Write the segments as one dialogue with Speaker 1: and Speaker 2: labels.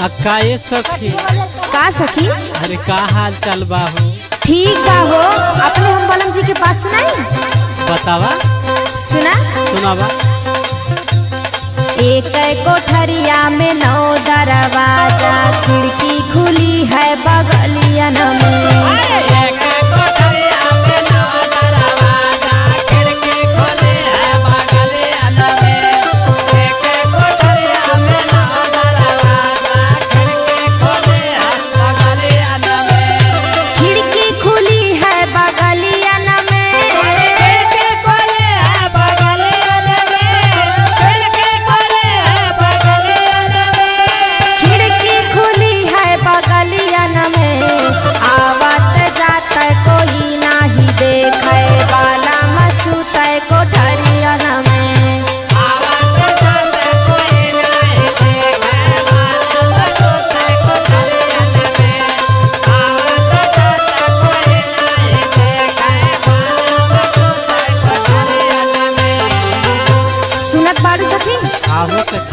Speaker 1: अक्का ये सखी।
Speaker 2: का सखी?
Speaker 1: अरे का हाल चाल बा हो?
Speaker 2: ठीक बा हो। अपने हम बलम जी के पास सुनाई।
Speaker 1: बतावा।
Speaker 2: सुना
Speaker 1: सुनावा।
Speaker 2: एक कोठरिया में 9 दरवाजा, खिड़की खुली है बगलियन में।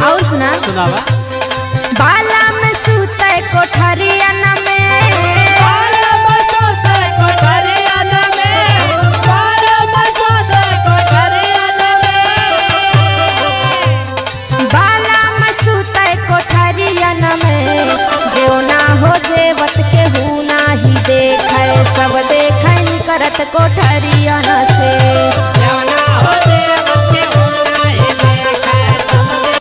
Speaker 2: और सुना।
Speaker 1: सुनावा।
Speaker 2: बाला में सूते कोठरियन में,
Speaker 1: बाला में सूते कोठरियन में, बाला में सूते कोठरियन में,
Speaker 2: बाला में सूते कोठरियन में। जो ना हो जेवत के हूँ ना ही देखे, सब देखे करत कोठरियन